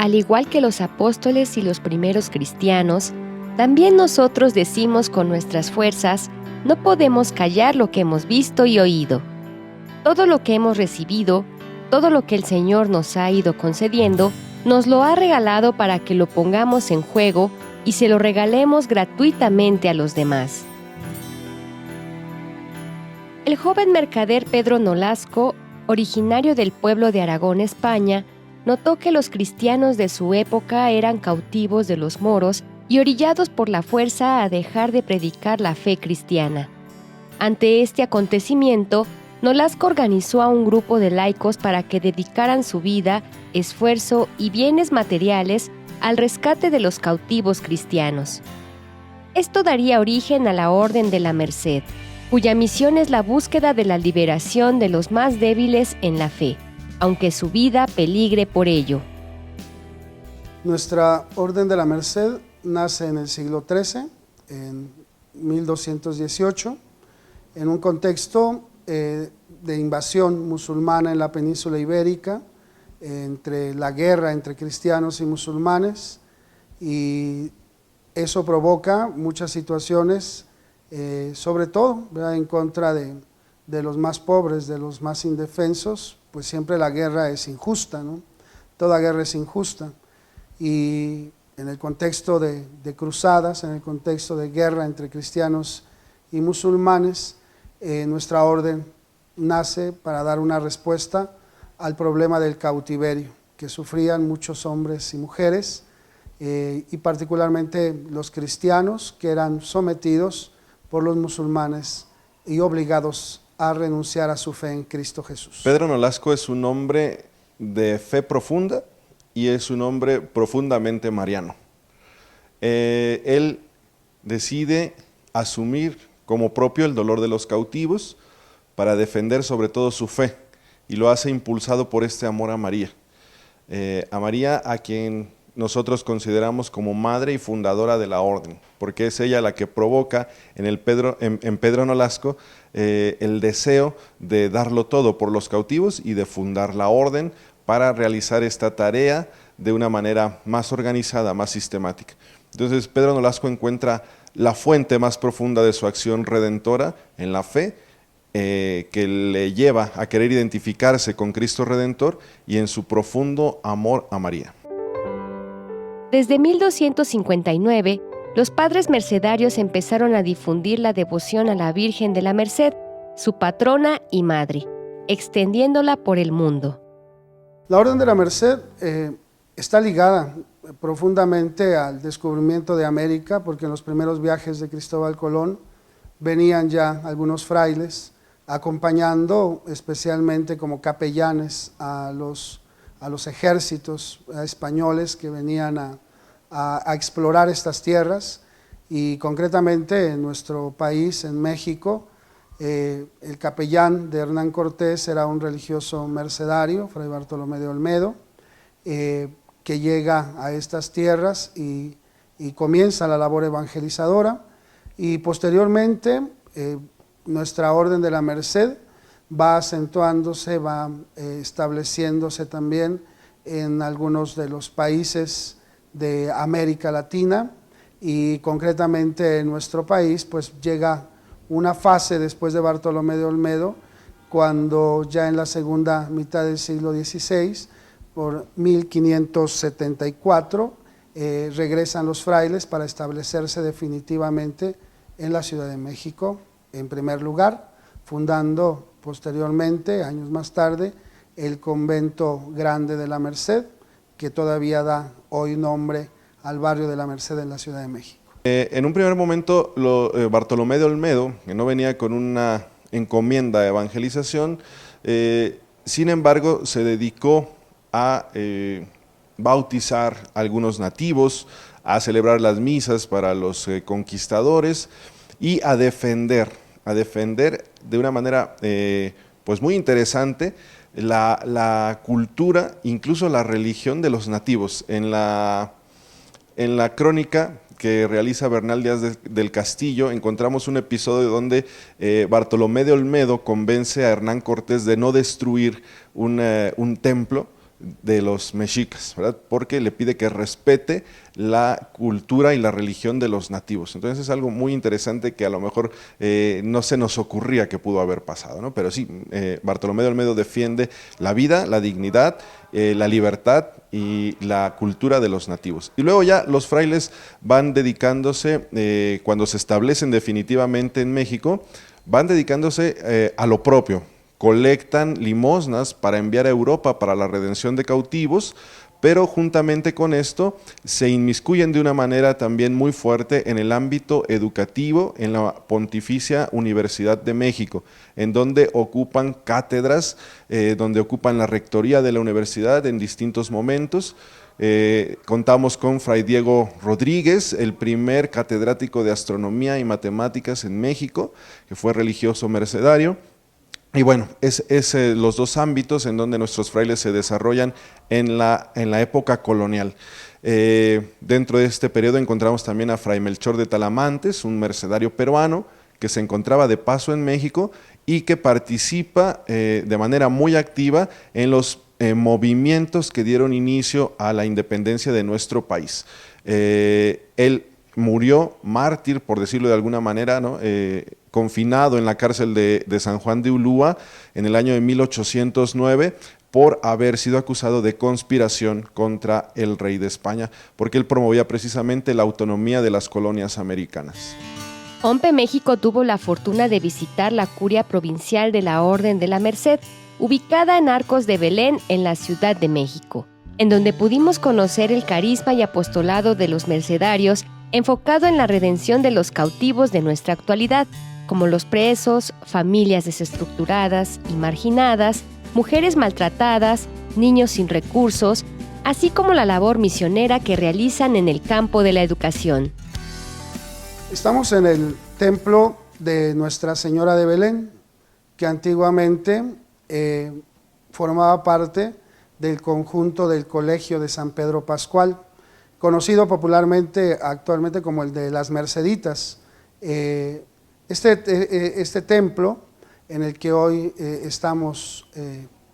Al igual que los apóstoles y los primeros cristianos, también nosotros decimos con nuestras fuerzas: no podemos callar lo que hemos visto y oído. Todo lo que hemos recibido, todo lo que el Señor nos ha ido concediendo, nos lo ha regalado para que lo pongamos en juego y se lo regalemos gratuitamente a los demás. El joven mercader Pedro Nolasco, originario del pueblo de Aragón, España, notó que los cristianos de su época eran cautivos de los moros y orillados por la fuerza a dejar de predicar la fe cristiana. Ante este acontecimiento, Nolasco organizó a un grupo de laicos para que dedicaran su vida, esfuerzo y bienes materiales al rescate de los cautivos cristianos. Esto daría origen a la Orden de la Merced, cuya misión es la búsqueda de la liberación de los más débiles en la fe, aunque su vida peligre por ello. Nuestra Orden de la Merced nace en el siglo XIII, en 1218, en un contexto de invasión musulmana en la península ibérica, entre la guerra entre cristianos y musulmanes, y eso provoca muchas situaciones, sobre todo, ¿verdad?, en contra de los más pobres, de los más indefensos. Pues siempre la guerra es injusta, ¿no? Toda guerra es injusta, y en el contexto de cruzadas, en el contexto de guerra entre cristianos y musulmanes, nuestra orden nace para dar una respuesta al problema del cautiverio que sufrían muchos hombres y mujeres, y particularmente los cristianos, que eran sometidos por los musulmanes y obligados a renunciar a su fe en Cristo Jesús. Pedro Nolasco es un hombre de fe profunda y es un hombre profundamente mariano. Él decide asumir como propio el dolor de los cautivos para defender sobre todo su fe, y lo hace impulsado por este amor a María, a quien nosotros consideramos como madre y fundadora de la orden, porque es ella la que provoca en Pedro Nolasco el deseo de darlo todo por los cautivos y de fundar la orden para realizar esta tarea de una manera más organizada, más sistemática. Entonces Pedro Nolasco encuentra la fuente más profunda de su acción redentora en la fe, que le lleva a querer identificarse con Cristo Redentor y en su profundo amor a María. Desde 1259, los padres mercedarios empezaron a difundir la devoción a la Virgen de la Merced, su patrona y madre, extendiéndola por el mundo. La Orden de la Merced está ligada profundamente al descubrimiento de América, porque en los primeros viajes de Cristóbal Colón venían ya algunos frailes acompañando especialmente como capellanes a los ejércitos españoles que venían a explorar estas tierras, y concretamente en nuestro país, en México, el capellán de Hernán Cortés era un religioso mercedario, Fray Bartolomé de Olmedo, que llega a estas tierras y comienza la labor evangelizadora, y posteriormente nuestra Orden de la Merced va acentuándose, va estableciéndose también en algunos de los países de América Latina, y concretamente en nuestro país pues llega una fase después de Bartolomé de Olmedo, cuando ya en la segunda mitad del siglo XVI, por 1574, regresan los frailes para establecerse definitivamente en la Ciudad de México, en primer lugar, fundando posteriormente, años más tarde, el Convento Grande de la Merced, que todavía da hoy nombre al barrio de la Merced en la Ciudad de México. En un primer momento, Bartolomé de Olmedo, que no venía con una encomienda de evangelización, sin embargo, se dedicó a bautizar a algunos nativos, a celebrar las misas para los conquistadores y a defender de una manera pues muy interesante la cultura, incluso la religión de los nativos. En la crónica que realiza Bernal Díaz del Castillo encontramos un episodio donde Bartolomé de Olmedo convence a Hernán Cortés de no destruir un templo de los mexicas, ¿verdad? Porque le pide que respete la cultura y la religión de los nativos. Entonces es algo muy interesante que a lo mejor no se nos ocurría que pudo haber pasado, ¿no? Pero sí, Bartolomé de Olmedo defiende la vida, la dignidad, la libertad y la cultura de los nativos. Y luego ya los frailes van dedicándose, cuando se establecen definitivamente en México, van dedicándose a lo propio. Colectan limosnas para enviar a Europa para la redención de cautivos, pero juntamente con esto se inmiscuyen de una manera también muy fuerte en el ámbito educativo en la Pontificia Universidad de México, en donde ocupan cátedras, donde ocupan la rectoría de la universidad en distintos momentos. Contamos con Fray Diego Rodríguez, el primer catedrático de astronomía y matemáticas en México, que fue religioso mercedario. Y bueno, es los dos ámbitos en donde nuestros frailes se desarrollan en la época colonial. Dentro de este periodo encontramos también a Fray Melchor de Talamantes, un mercedario peruano que se encontraba de paso en México y que participa de manera muy activa en los movimientos que dieron inicio a la independencia de nuestro país. Él murió mártir, por decirlo de alguna manera, ¿no? Confinado en la cárcel de San Juan de Ulúa en el año de 1809 por haber sido acusado de conspiración contra el rey de España, porque él promovía precisamente la autonomía de las colonias americanas. Ompe México tuvo la fortuna de visitar la curia provincial de la Orden de la Merced, ubicada en Arcos de Belén, en la Ciudad de México, en donde pudimos conocer el carisma y apostolado de los mercedarios enfocado en la redención de los cautivos de nuestra actualidad, como los presos, familias desestructuradas y marginadas, mujeres maltratadas, niños sin recursos, así como la labor misionera que realizan en el campo de la educación. Estamos en el templo de Nuestra Señora de Belén, que antiguamente formaba parte del conjunto del Colegio de San Pedro Pascual, conocido popularmente actualmente como el de las Merceditas. Este templo en el que hoy estamos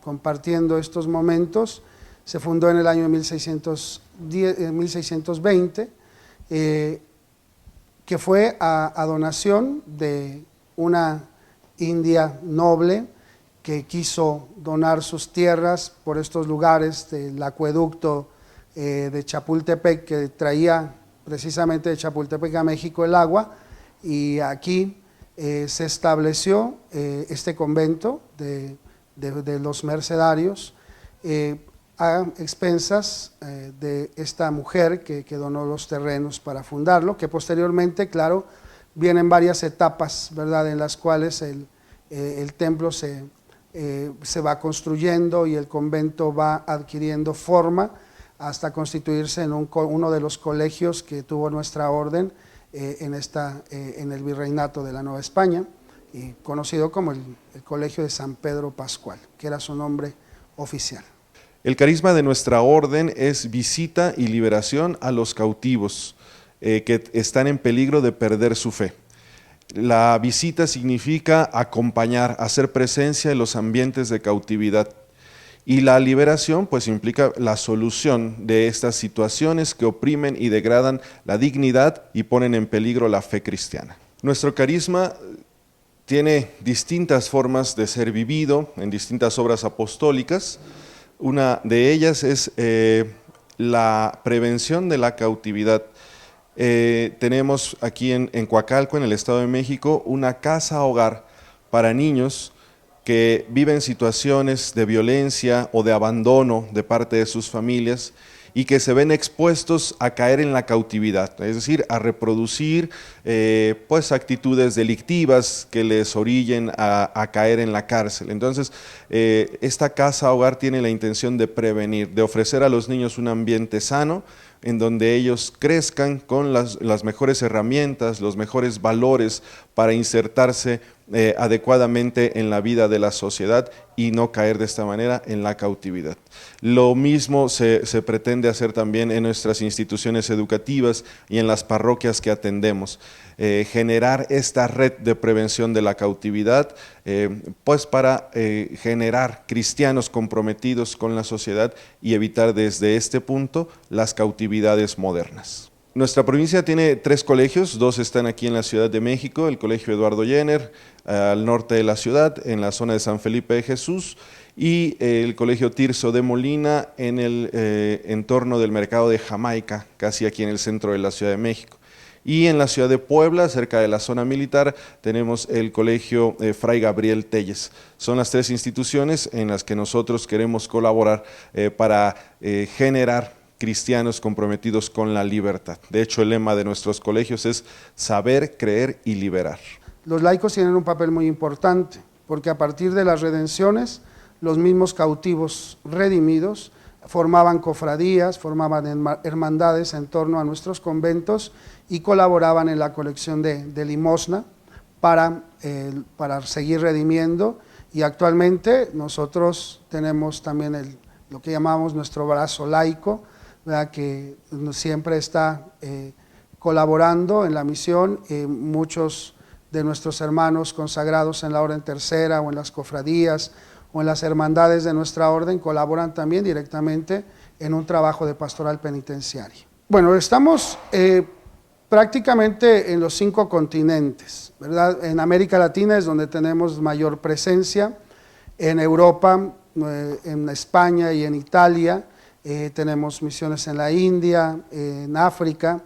compartiendo estos momentos se fundó en el año 1620, que fue a donación de una india noble que quiso donar sus tierras por estos lugares del acueducto de Chapultepec, que traía precisamente de Chapultepec a México el agua, y aquí se estableció este convento de los mercedarios a expensas de esta mujer que donó los terrenos para fundarlo, que posteriormente, claro, vienen varias etapas, ¿verdad?, en las cuales el templo se va construyendo y el convento va adquiriendo forma hasta constituirse en uno de los colegios que tuvo nuestra orden en el Virreinato de la Nueva España, y conocido como el Colegio de San Pedro Pascual, que era su nombre oficial. El carisma de nuestra orden es visita y liberación a los cautivos que están en peligro de perder su fe. La visita significa acompañar, hacer presencia en los ambientes de cautividad. Y la liberación pues implica la solución de estas situaciones que oprimen y degradan la dignidad y ponen en peligro la fe cristiana. Nuestro carisma tiene distintas formas de ser vivido en distintas obras apostólicas. Una de ellas es la prevención de la cautividad. Tenemos aquí en Coacalco, en el Estado de México, una casa hogar para niños que viven situaciones de violencia o de abandono de parte de sus familias y que se ven expuestos a caer en la cautividad, es decir, a reproducir pues actitudes delictivas que les orillen a caer en la cárcel. Entonces, esta casa hogar tiene la intención de prevenir, de ofrecer a los niños un ambiente sano, en donde ellos crezcan con las mejores herramientas, los mejores valores para insertarse adecuadamente en la vida de la sociedad y no caer de esta manera en la cautividad. Lo mismo se pretende hacer también en nuestras instituciones educativas y en las parroquias que atendemos. Generar esta red de prevención de la cautividad, pues para generar cristianos comprometidos con la sociedad y evitar desde este punto las cautividades modernas. Nuestra provincia tiene 3 colegios, 2 están aquí en la Ciudad de México, el Colegio Eduardo Jenner, al norte de la ciudad, en la zona de San Felipe de Jesús, y el Colegio Tirso de Molina en el entorno del mercado de Jamaica, casi aquí en el centro de la Ciudad de México. Y en la ciudad de Puebla, cerca de la zona militar, tenemos el Colegio Fray Gabriel Telles. Son las 3 instituciones en las que nosotros queremos colaborar para generar cristianos comprometidos con la libertad. De hecho, el lema de nuestros colegios es saber, creer y liberar. Los laicos tienen un papel muy importante, porque a partir de las redenciones, los mismos cautivos redimidos formaban cofradías, formaban hermandades en torno a nuestros conventos y colaboraban en la colección de limosna para seguir redimiendo. Y actualmente nosotros tenemos también lo que llamamos nuestro brazo laico, ¿verdad?, que siempre está colaborando en la misión. Muchos de nuestros hermanos consagrados en la Orden Tercera o en las cofradías o en las hermandades de nuestra orden colaboran también directamente en un trabajo de pastoral penitenciaria. Bueno, estamos prácticamente en los 5 continentes, ¿verdad? En América Latina es donde tenemos mayor presencia, en Europa, en España y en Italia, tenemos misiones en la India, en África,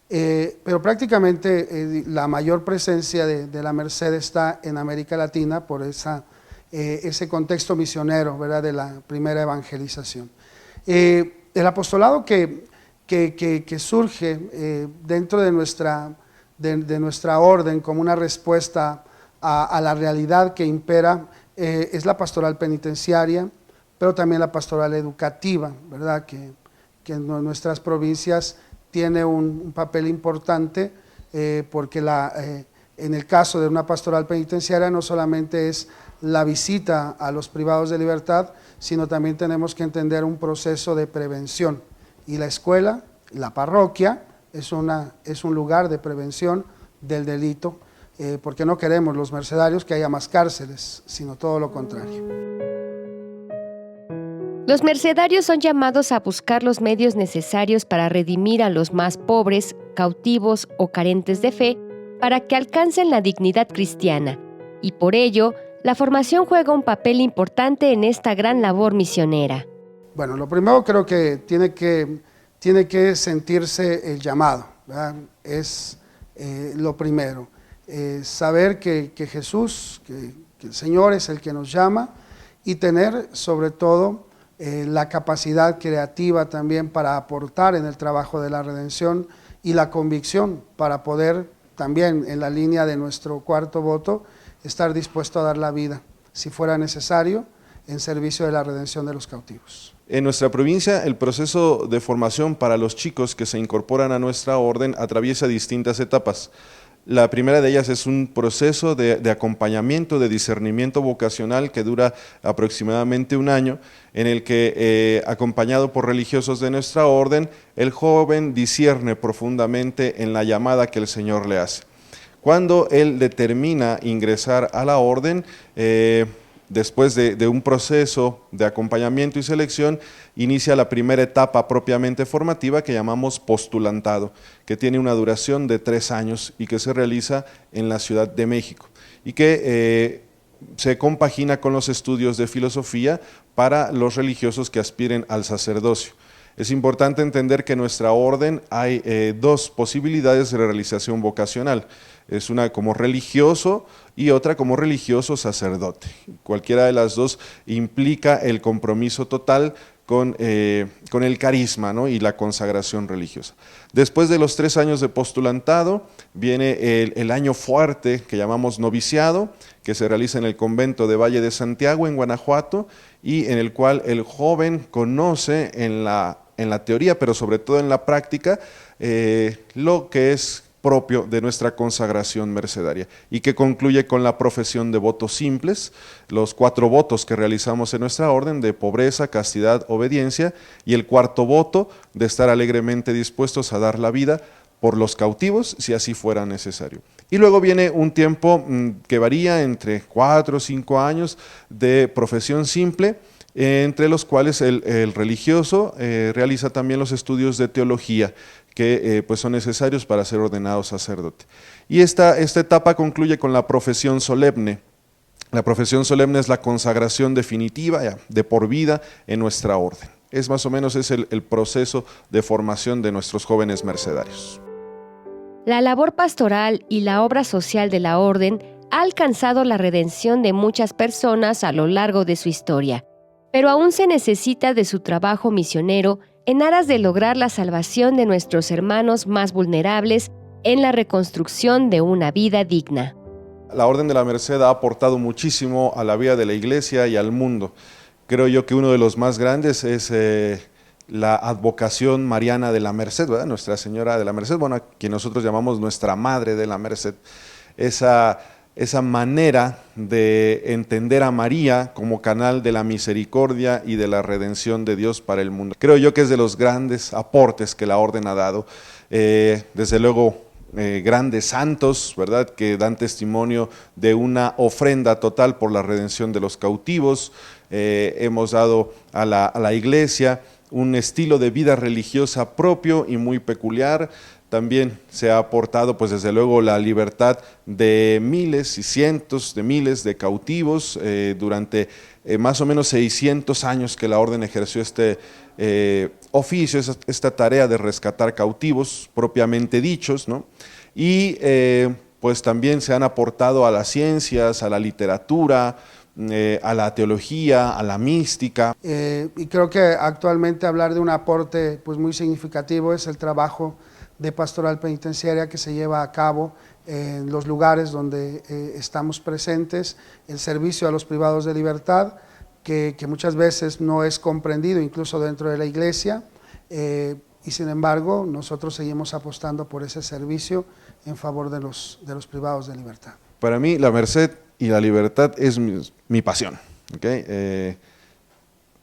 pero prácticamente la mayor presencia de la Merced está en América Latina por ese contexto misionero, ¿verdad?, de la primera evangelización. El apostolado que surge dentro de nuestra orden como una respuesta a la realidad que impera es la pastoral penitenciaria, pero también la pastoral educativa, ¿verdad?, que en nuestras provincias tiene un papel importante, porque en el caso de una pastoral penitenciaria no solamente es la visita a los privados de libertad, sino también tenemos que entender un proceso de prevención. Y la escuela, la parroquia, es un lugar de prevención del delito, porque no queremos los mercedarios que haya más cárceles, sino todo lo contrario. Los mercedarios son llamados a buscar los medios necesarios para redimir a los más pobres, cautivos o carentes de fe, para que alcancen la dignidad cristiana, y por ello, la formación juega un papel importante en esta gran labor misionera. Bueno, lo primero creo que tiene que sentirse el llamado, ¿verdad? Es lo primero, saber que Jesús, que el Señor es el que nos llama, y tener sobre todo la capacidad creativa también para aportar en el trabajo de la redención y la convicción para poder también, en la línea de nuestro cuarto voto, estar dispuesto a dar la vida, si fuera necesario, en servicio de la redención de los cautivos. En nuestra provincia, el proceso de formación para los chicos que se incorporan a nuestra orden atraviesa distintas etapas. La primera de ellas es un proceso de acompañamiento, de discernimiento vocacional que dura aproximadamente 1 año, en el que, acompañado por religiosos de nuestra orden, el joven discierne profundamente en la llamada que el Señor le hace. Cuando él determina ingresar a la orden, después de un proceso de acompañamiento y selección, inicia la primera etapa propiamente formativa que llamamos postulantado, que tiene una duración de 3 años y que se realiza en la Ciudad de México y que se compagina con los estudios de filosofía para los religiosos que aspiren al sacerdocio. Es importante entender que en nuestra orden hay 2 posibilidades de realización vocacional. Es una como religioso y otra como religioso sacerdote. Cualquiera de las 2 implica el compromiso total con el carisma, ¿no?, y la consagración religiosa. Después de los 3 años de postulantado, viene el año fuerte que llamamos noviciado, que se realiza en el convento de Valle de Santiago, en Guanajuato, y en el cual el joven conoce en la teoría, pero sobre todo en la práctica, lo que es propio de nuestra consagración mercedaria y que concluye con la profesión de votos simples, los 4 votos que realizamos en nuestra orden de pobreza, castidad, obediencia, y el 4.º voto de estar alegremente dispuestos a dar la vida por los cautivos si así fuera necesario. Y luego viene un tiempo que varía entre 4 o 5 años de profesión simple, entre los cuales el religioso realiza también los estudios de teología que pues son necesarios para ser ordenado sacerdote. Y esta etapa concluye con la profesión solemne. La profesión solemne es la consagración definitiva, de por vida, en nuestra orden. Es más o menos el proceso de formación de nuestros jóvenes mercedarios. La labor pastoral y la obra social de la orden ha alcanzado la redención de muchas personas a lo largo de su historia, pero aún se necesita de su trabajo misionero en aras de lograr la salvación de nuestros hermanos más vulnerables en la reconstrucción de una vida digna. La Orden de la Merced ha aportado muchísimo a la vida de la Iglesia y al mundo. Creo yo que uno de los más grandes es la advocación mariana de la Merced, ¿verdad? Nuestra Señora de la Merced, bueno, a quien nosotros llamamos nuestra Madre de la Merced. Esa manera de entender a María como canal de la misericordia y de la redención de Dios para el mundo. Creo yo que es de los grandes aportes que la Orden ha dado. Desde luego, grandes santos, ¿verdad?, que dan testimonio de una ofrenda total por la redención de los cautivos. Hemos dado a la Iglesia un estilo de vida religiosa propio y muy peculiar. También se ha aportado, pues desde luego, la libertad de miles y cientos de miles de cautivos durante más o menos 600 años que la orden ejerció este oficio, esta tarea de rescatar cautivos propiamente dichos, ¿no? Y pues también se han aportado a las ciencias, a la literatura, a la teología, a la mística. Y creo que actualmente hablar de un aporte pues muy significativo es el trabajo de pastoral penitenciaria que se lleva a cabo en los lugares donde estamos presentes, el servicio a los privados de libertad, que muchas veces no es comprendido incluso dentro de la Iglesia, y sin embargo nosotros seguimos apostando por ese servicio en favor de los privados de libertad. Para mí la merced y la libertad es mi pasión, ¿okay?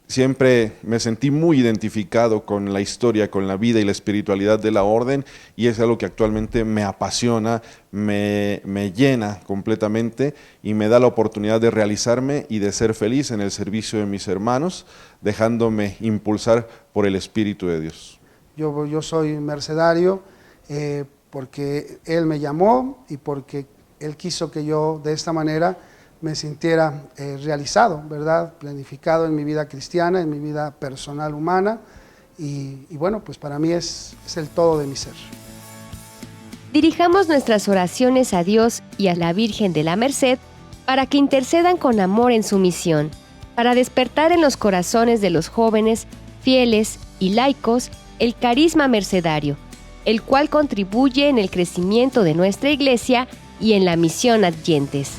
Siempre me sentí muy identificado con la historia, con la vida y la espiritualidad de la orden, y es algo que actualmente me apasiona, me llena completamente y me da la oportunidad de realizarme y de ser feliz en el servicio de mis hermanos, dejándome impulsar por el Espíritu de Dios. Yo soy mercedario porque Él me llamó y porque Él quiso que yo de esta manera me sintiera realizado, ¿verdad? Planificado en mi vida cristiana, en mi vida personal humana, y bueno, pues para mí es el todo de mi ser. Dirijamos nuestras oraciones a Dios y a la Virgen de la Merced para que intercedan con amor en su misión, para despertar en los corazones de los jóvenes, fieles y laicos el carisma mercedario, el cual contribuye en el crecimiento de nuestra Iglesia y en la misión adyentes.